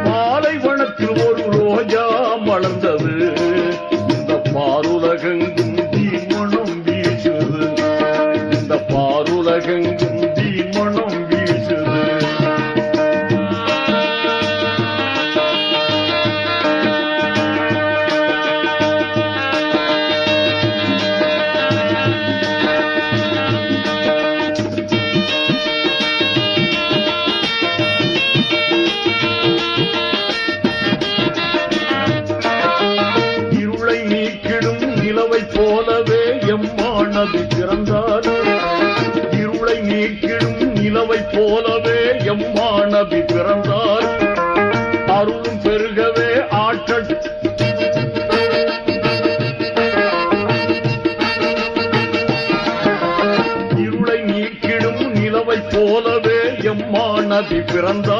பாலைவனத்தில் ஒரு ரோஜா மலர்ந்தது. இந்த பாருலகெங்கும் தீமணம் வீசுது. இந்த பாருலகெங்கும் தீமணம் வீசுது. நிலவை போலவே எம்மானபி பிறந்தார். இருளை நீக்கிடும் நிலவை போலவே எம்மானபி பிறந்தார். அருளும் பெருகவே ஆற்றல் இருளை நீக்கிடும் நிலவை போலவே எம்மானபி பிறந்தார்.